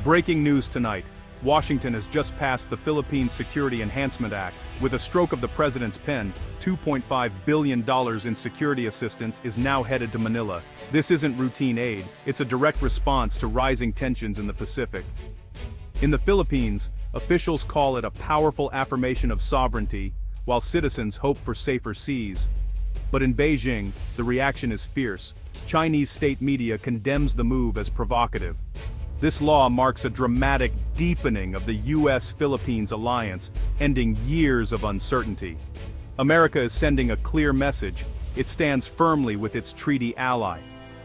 Breaking news tonight. Washington has just passed the Philippines Security Enhancement Act. With a stroke of the president's pen, $2.5 billion in security assistance is now headed to Manila. This isn't routine aid, it's a direct response to rising tensions in the Pacific. In the Philippines, officials call it a powerful affirmation of sovereignty, while citizens hope for safer seas. But in Beijing, the reaction is fierce. Chinese state media condemns the move as provocative. This law marks a dramatic deepening of the US-Philippines alliance, ending years of uncertainty. America is sending a clear message: it stands firmly with its treaty ally.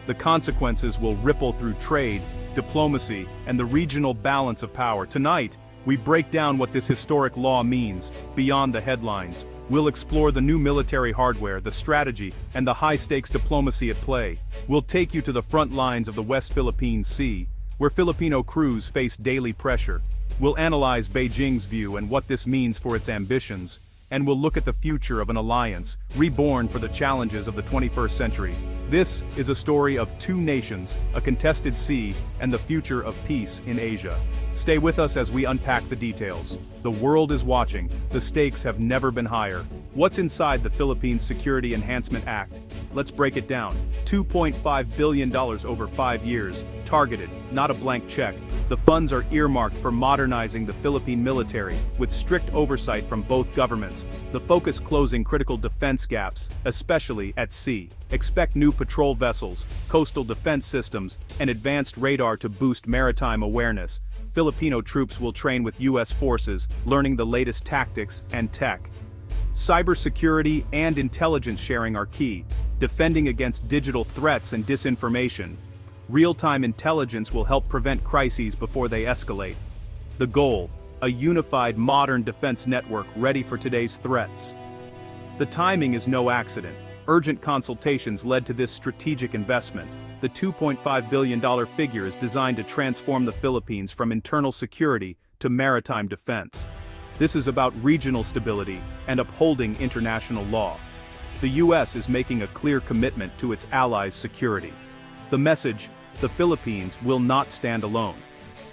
The consequences will ripple through trade, diplomacy, and the regional balance of power. Tonight, we break down what this historic law means, beyond the headlines. We'll explore the new military hardware, the strategy, and the high-stakes diplomacy at play. We'll take you to the front lines of the West Philippine Sea, where Filipino crews face daily pressure. We'll analyze Beijing's view and what this means for its ambitions, and we'll look at the future of an alliance, reborn for the challenges of the 21st century. This is a story of two nations, a contested sea, and the future of peace in Asia. Stay with us as we unpack the details. The world is watching, the stakes have never been higher. What's inside the Philippines Security Enhancement Act? Let's break it down. $2.5 billion over 5 years, targeted, not a blank check. The funds are earmarked for modernizing the Philippine military, with strict oversight from both governments. The focus closing critical defense gaps, especially at sea. Expect new patrol vessels, coastal defense systems, and advanced radar to boost maritime awareness. Filipino troops will train with US forces, learning the latest tactics and tech. Cybersecurity and intelligence sharing are key, defending against digital threats and disinformation. Real-time intelligence will help prevent crises before they escalate. The goal: a unified modern defense network ready for today's threats. The timing is no accident. Urgent consultations led to this strategic investment. The $2.5 billion figure is designed to transform the Philippines from internal security to maritime defense. This is about regional stability and upholding international law. The US is making a clear commitment to its allies' security. The message: the Philippines will not stand alone.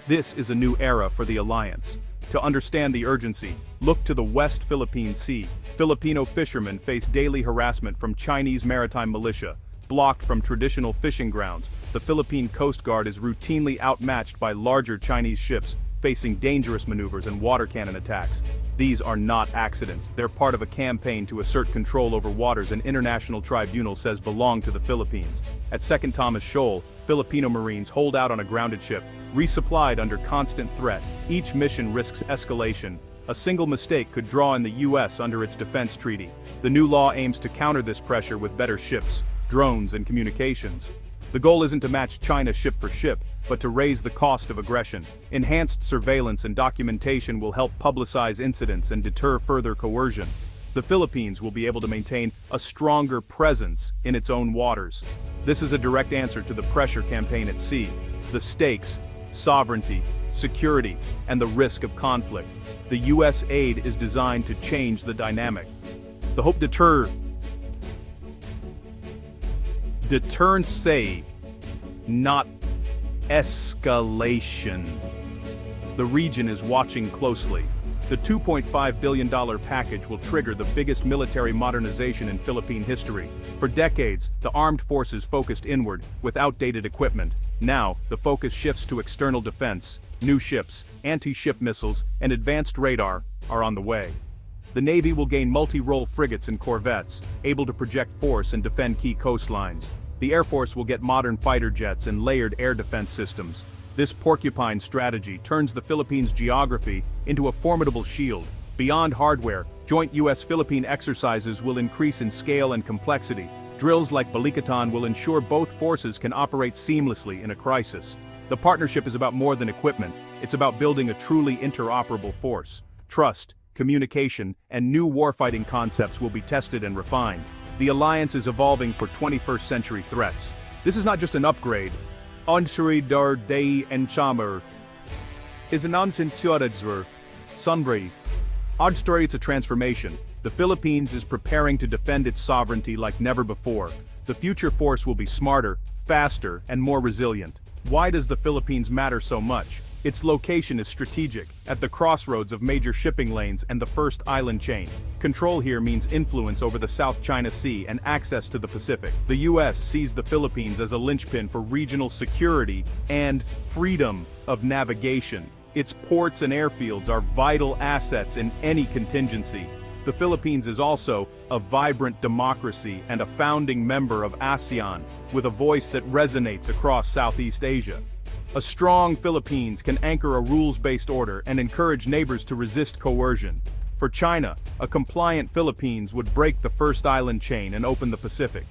This is a new era for the alliance. To understand the urgency, look to the West Philippine Sea. Filipino fishermen face daily harassment from Chinese maritime militia, blocked from traditional fishing grounds. The Philippine Coast Guard is routinely outmatched by larger Chinese ships, facing dangerous maneuvers and water cannon attacks. These are not accidents. They're part of a campaign to assert control over waters an international tribunal says belong to the Philippines. At 2nd Thomas Shoal, Filipino Marines hold out on a grounded ship, resupplied under constant threat. Each mission risks escalation. A single mistake could draw in the US under its defense treaty. The new law aims to counter this pressure with better ships, drones, and communications. The goal isn't to match China ship for ship, but to raise the cost of aggression. Enhanced surveillance and documentation will help publicize incidents and deter further coercion. The Philippines will be able to maintain a stronger presence in its own waters. This is a direct answer to the pressure campaign at sea. The stakes: sovereignty, security, and the risk of conflict. The US aid is designed to change the dynamic. The hope deterrence, not escalation. The region is watching closely. The $2.5 billion package will trigger the biggest military modernization in Philippine history. For decades, the armed forces focused inward, with outdated equipment. Now, the focus shifts to external defense. New ships, anti-ship missiles, and advanced radar are on the way. The Navy will gain multi-role frigates and corvettes, able to project force and defend key coastlines. The Air Force will get modern fighter jets and layered air defense systems. This porcupine strategy turns the Philippines' geography into a formidable shield. Beyond hardware, joint US-Philippine exercises will increase in scale and complexity. Drills like Balikatan will ensure both forces can operate seamlessly in a crisis. The partnership is about more than equipment. It's about building a truly interoperable force. Trust, communication, and new warfighting concepts will be tested and refined. The alliance is evolving for 21st century threats. This is not just an upgrade. Onsuri dar day and chamber is an sunbri. Odd story, it's a transformation. The Philippines is preparing to defend its sovereignty like never before. The future force will be smarter, faster, and more resilient. Why does the Philippines matter so much? Its location is strategic, at the crossroads of major shipping lanes and the first island chain. Control here means influence over the South China Sea and access to the Pacific. The U.S. sees the Philippines as a linchpin for regional security and freedom of navigation. Its ports and airfields are vital assets in any contingency. The Philippines is also a vibrant democracy and a founding member of ASEAN, with a voice that resonates across Southeast Asia. A strong Philippines can anchor a rules-based order and encourage neighbors to resist coercion. For China, a compliant Philippines would break the first island chain and open the Pacific.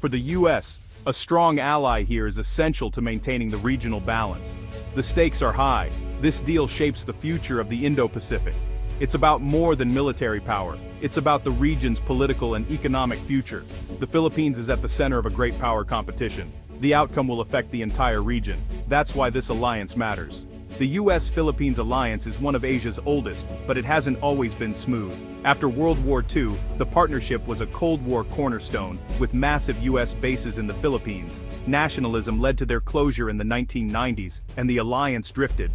For the U.S., a strong ally here is essential to maintaining the regional balance. The stakes are high. This deal shapes the future of the Indo-Pacific. It's about more than military power. It's about the region's political and economic future. The Philippines is at the center of a great power competition. The outcome will affect the entire region. That's why this alliance matters. The U.S.-Philippines alliance is one of Asia's oldest, but it hasn't always been smooth. After World War II, the partnership was a Cold War cornerstone, with massive U.S. bases in the Philippines. Nationalism led to their closure in the 1990s, and the alliance drifted.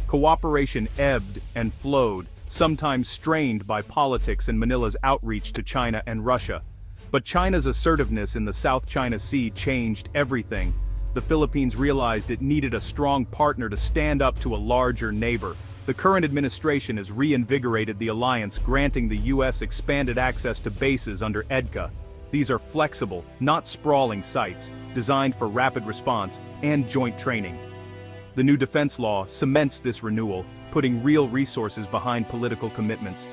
Cooperation ebbed and flowed, sometimes strained by politics and Manila's outreach to China and Russia. But China's assertiveness in the South China Sea changed everything. The Philippines realized it needed a strong partner to stand up to a larger neighbor. The current administration has reinvigorated the alliance, granting the U.S. expanded access to bases under EDCA. These are flexible, not sprawling sites, designed for rapid response and joint training. The new defense law cements this renewal, putting real resources behind political commitments.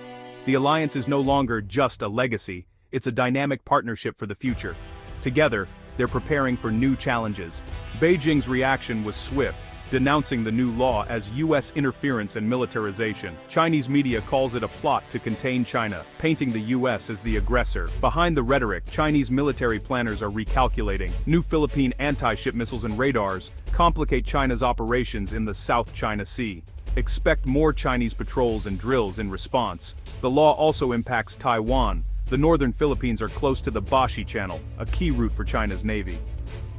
The alliance is no longer just a legacy, it's a dynamic partnership for the future. Together, they're preparing for new challenges. Beijing's reaction was swift, denouncing the new law as U.S. interference and militarization. Chinese media calls it a plot to contain China, painting the U.S. as the aggressor. Behind the rhetoric, Chinese military planners are recalculating. New Philippine anti-ship missiles and radars complicate China's operations in the South China Sea. Expect more Chinese patrols and drills in response. The law also impacts Taiwan. The northern Philippines are close to the Bashi Channel, a key route for China's navy.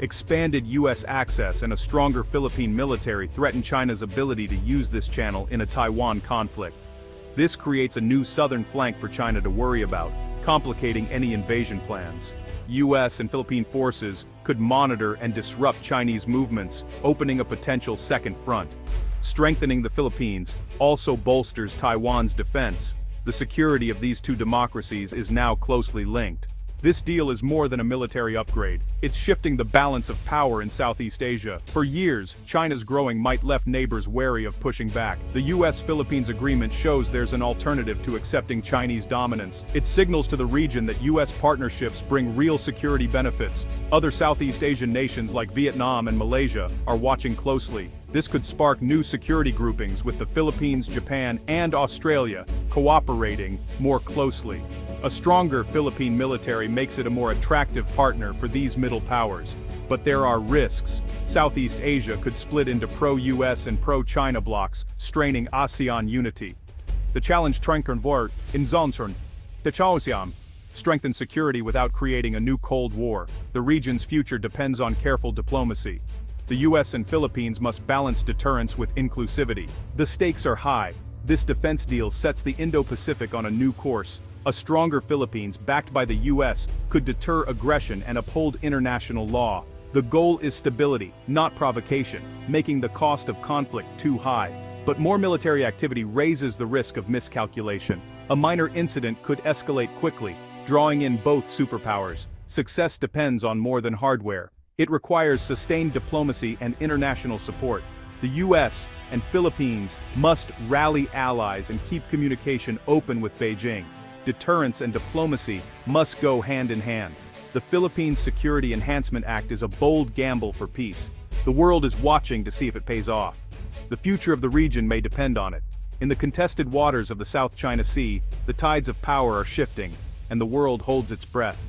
Expanded U.S. access and a stronger Philippine military threaten China's ability to use this channel in a Taiwan conflict. This creates a new southern flank for China to worry about, complicating any invasion plans. U.S. and Philippine forces could monitor and disrupt Chinese movements, opening a potential second front. Strengthening the Philippines also bolsters Taiwan's defense. The security of these two democracies is now closely linked. This deal is more than a military upgrade. It's shifting the balance of power in Southeast Asia. For years, China's growing might left neighbors wary of pushing back. The U.S.-Philippines agreement shows there's an alternative to accepting Chinese dominance. It signals to the region that U.S. partnerships bring real security benefits. Other Southeast Asian nations like Vietnam and Malaysia are watching closely. This could spark new security groupings with the Philippines, Japan, and Australia cooperating more closely. A stronger Philippine military makes it a more attractive partner for these middle powers. But there are risks. Southeast Asia could split into pro-US and pro-China blocs, straining ASEAN unity. The challenge Trankenvor in Zonson, Techaosiam, strengthen security without creating a new Cold War. The region's future depends on careful diplomacy. The U.S. and Philippines must balance deterrence with inclusivity. The stakes are high. This defense deal sets the Indo-Pacific on a new course. A stronger Philippines, backed by the U.S., could deter aggression and uphold international law. The goal is stability, not provocation, making the cost of conflict too high. But more military activity raises the risk of miscalculation. A minor incident could escalate quickly, drawing in both superpowers. Success depends on more than hardware. It requires sustained diplomacy and international support. The U.S. and Philippines must rally allies and keep communication open with Beijing. Deterrence and diplomacy must go hand in hand. The Philippines Security Enhancement Act is a bold gamble for peace. The world is watching to see if it pays off. The future of the region may depend on it. In the contested waters of the South China Sea, the tides of power are shifting, and the world holds its breath.